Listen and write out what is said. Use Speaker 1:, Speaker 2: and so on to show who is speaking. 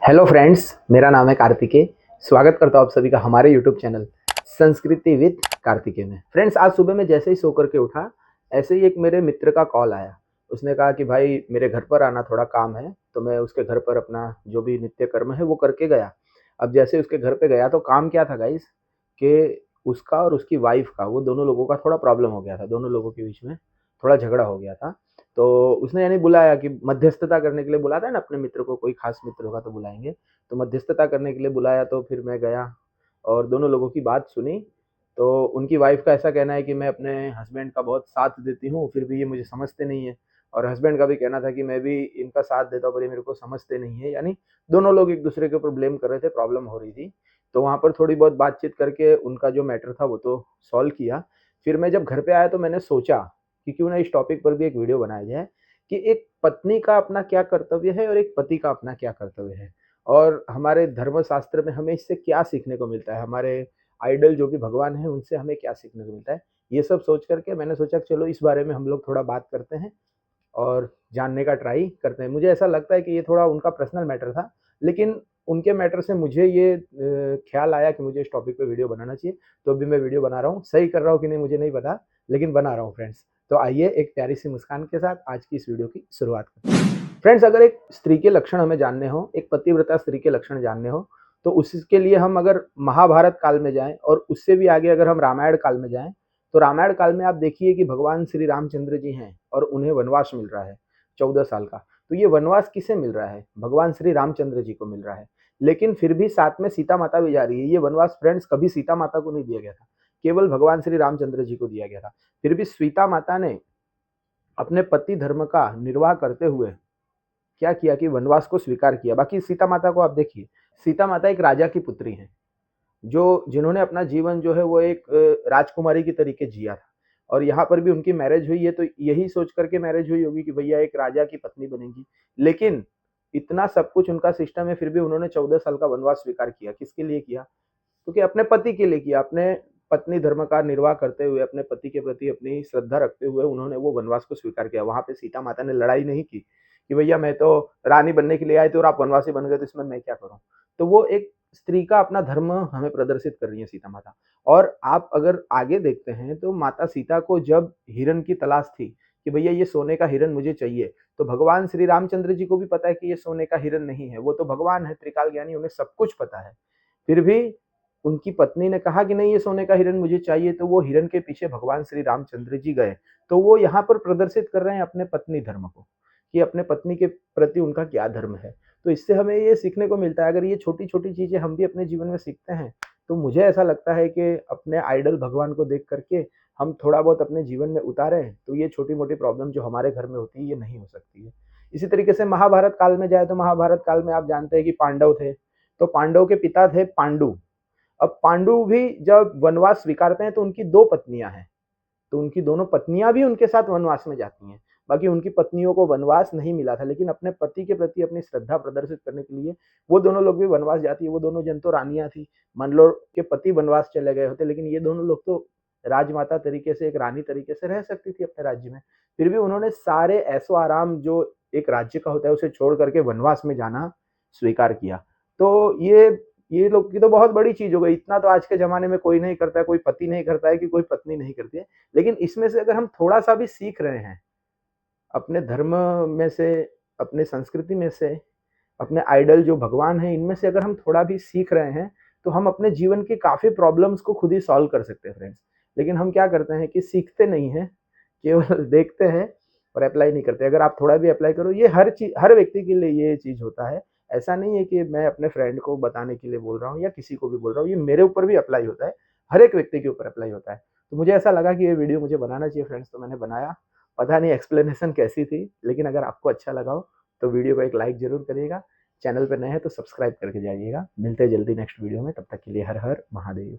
Speaker 1: Hello friends, मेरा नाम है कार्तिकेय। स्वागत करता हूँ आप सभी का हमारे यूट्यूब चैनल संस्कृति विद कार्तिकेय में। फ्रेंड्स, आज सुबह मैं जैसे ही सो करके उठा, ऐसे ही एक मेरे मित्र का कॉल आया। उसने कहा कि भाई मेरे घर पर आना, थोड़ा काम है। तो मैं उसके घर पर अपना जो भी नित्य कर्म है वो करके गया। अब जैसे उसके घर पे गया तो काम क्या था गाइस, कि उसका और उसकी वाइफ का, वो दोनों लोगों का थोड़ा प्रॉब्लम हो गया था। दोनों लोगों के बीच में थोड़ा झगड़ा हो गया था। तो उसने यानी बुलाया कि मध्यस्थता करने के लिए बुलाता है ना, अपने मित्र को, कोई खास मित्र होगा तो बुलाएंगे। तो मध्यस्थता करने के लिए बुलाया, तो फिर मैं गया और दोनों लोगों की बात सुनी। तो उनकी वाइफ का ऐसा कहना है कि मैं अपने हस्बैंड का बहुत साथ देती हूँ, फिर भी ये मुझे समझते नहीं है। और हस्बैंड का भी कहना था कि मैं भी इनका साथ देता हूँ पर ये मेरे को समझते नहीं है। यानी दोनों लोग एक दूसरे के ऊपर ब्लेम कर रहे थे, प्रॉब्लम हो रही थी। तो वहाँ पर थोड़ी बहुत बातचीत करके उनका जो मैटर था वो तो सॉल्व किया। फिर मैं जब घर पे आया तो मैंने सोचा कि क्यों ना इस टॉपिक पर भी एक वीडियो बनाया जाए कि एक पत्नी का अपना क्या कर्तव्य है और एक पति का अपना क्या कर्तव्य है, और हमारे धर्म शास्त्र में हमें इससे क्या सीखने को मिलता है, हमारे आइडल जो भी भगवान है उनसे हमें क्या सीखने को मिलता है। ये सब सोच करके मैंने सोचा कि चलो इस बारे में हम लोग थोड़ा बात करते हैं और जानने का ट्राई करते हैं। मुझे ऐसा लगता है कि ये थोड़ा उनका पर्सनल मैटर था, लेकिन उनके मैटर से मुझे ये ख्याल आया कि मुझे इस टॉपिक पे वीडियो बनाना चाहिए। तो अभी मैं वीडियो बना रहा हूँ। सही कर रहा हूँ कि नहीं मुझे नहीं पता, लेकिन बना रहा हूँ फ्रेंड्स। तो आइए एक प्यारी सी मुस्कान के साथ आज की इस वीडियो की शुरुआत करते हैं। फ्रेंड्स, अगर एक स्त्री के लक्षण हमें जानने हो, एक पतिव्रता स्त्री के लक्षण जानने हो, तो उसके लिए हम अगर महाभारत काल में जाएं और उससे भी आगे अगर हम रामायण काल में जाएं, तो रामायण काल में आप देखिए कि भगवान श्री रामचंद्र जी हैं और उन्हें वनवास मिल रहा है 14 साल का। तो ये वनवास किसे मिल रहा है? भगवान श्री रामचंद्र जी को मिल रहा है। लेकिन फिर भी साथ में सीता माता भी जा रही है। ये वनवास फ्रेंड्स कभी सीता माता को नहीं दिया गया था, केवल भगवान श्री रामचंद्र जी को दिया गया था। फिर भी सीता माता ने अपने पति धर्म का निर्वाह करते हुए क्या किया कि वनवास को स्वीकार किया। बाकी सीता माता को आप देखिए, सीता माता एक राजा की पुत्री है, जो जिन्होंने अपना जीवन जो है वो एक राजकुमारी की तरीके जिया था। और यहाँ पर भी उनकी मैरिज हुई है तो यही सोच करके मैरिज हुई होगी कि भैया एक राजा की पत्नी बनेगी। लेकिन इतना सब कुछ उनका सिस्टम है, फिर भी उन्होंने 14 साल का वनवास स्वीकार किया। किसके लिए किया? क्योंकि अपने पति के लिए किया। अपने पत्नी धर्म का निर्वाह करते हुए, अपने पति के प्रति अपनी श्रद्धा रखते हुए उन्होंने वो वनवास को स्वीकार किया। वहां पे सीता माता ने लड़ाई नहीं की कि भैया मैं तो रानी बनने के लिए आई थी और आप वनवासी बन गए तो इसमें मैं क्या करूं। तो वो एक स्त्री का अपना धर्म हमें प्रदर्शित कर रही है सीता माता। और आप अगर आगे देखते हैं तो माता सीता को जब हिरण की तलाश थी कि भैया ये सोने का हिरण मुझे चाहिए, तो भगवान श्री रामचंद्र जी को भी पता है कि ये सोने का हिरण नहीं है, वो तो भगवान है त्रिकाल ज्ञानी, उन्हें सब कुछ पता है। फिर भी उनकी पत्नी ने कहा कि नहीं ये सोने का हिरण मुझे चाहिए, तो वो हिरण के पीछे भगवान श्री रामचंद्र जी गए। तो वो यहाँ पर प्रदर्शित कर रहे हैं अपने पत्नी धर्म को, कि अपने पत्नी के प्रति उनका क्या धर्म है। तो इससे हमें ये सीखने को मिलता है, अगर ये छोटी छोटी चीजें हम भी अपने जीवन में सीखते हैं तो मुझे ऐसा लगता है कि अपने आइडल भगवान को देख करके हम थोड़ा बहुत अपने जीवन में उतारें तो ये छोटी मोटी प्रॉब्लम जो हमारे घर में होती है ये नहीं हो सकती है। इसी तरीके से महाभारत काल में जाए तो महाभारत काल में आप जानते हैं कि पांडव थे। तो पांडव के पिता थे पांडु। अब पांडु भी जब वनवास स्वीकारते हैं तो उनकी दो पत्नियां हैं, तो उनकी दोनों पत्नियां भी उनके साथ वनवास में जाती हैं। बाकी उनकी पत्नियों को वनवास नहीं मिला था, लेकिन अपने पति के प्रति अपनी श्रद्धा प्रदर्शित करने के लिए वो दोनों लोग भी वनवास जाती है। वो दोनों जन तो रानियां थी, मंडलोर के पति वनवास चले गए होते, लेकिन ये दोनों लोग तो राजमाता तरीके से, एक रानी तरीके से रह सकती थी अपने राज्य में। फिर भी उन्होंने सारे ऐशो आराम जो एक राज्य का होता है उसे छोड़ करके वनवास में जाना स्वीकार किया। तो ये लोग की तो बहुत बड़ी चीज हो गई। इतना तो आज के जमाने में कोई नहीं करता है, कोई पति नहीं करता है कि कोई पत्नी नहीं करती है। लेकिन इसमें से अगर हम थोड़ा सा भी सीख रहे हैं अपने धर्म में से, अपने संस्कृति में से, अपने आइडल जो भगवान है इनमें से अगर हम थोड़ा भी सीख रहे हैं तो हम अपने जीवन के काफी प्रॉब्लम्स को खुद ही सॉल्व कर सकते हैं फ्रेंड्स। लेकिन हम क्या करते हैं कि सीखते नहीं हैं, केवल देखते हैं और अप्लाई नहीं करते। अगर आप थोड़ा भी अप्लाई करो, ये हर चीज, हर व्यक्ति के लिए ये चीज होता है। ऐसा नहीं है कि मैं अपने फ्रेंड को बताने के लिए बोल रहा हूँ या किसी को भी बोल रहा हूँ, ये मेरे ऊपर भी अप्लाई होता है, हर एक व्यक्ति के ऊपर अप्लाई होता है। तो मुझे ऐसा लगा कि ये वीडियो मुझे बनाना चाहिए फ्रेंड्स, तो मैंने बनाया। पता नहीं एक्सप्लेनेशन कैसी थी, लेकिन अगर आपको अच्छा लगा हो तो वीडियो को एक लाइक जरूर करिएगा। चैनल पर नए हैं तो सब्सक्राइब करके जाइएगा। मिलते हैं जल्दी नेक्स्ट वीडियो में, तब तक के लिए हर हर महादेव।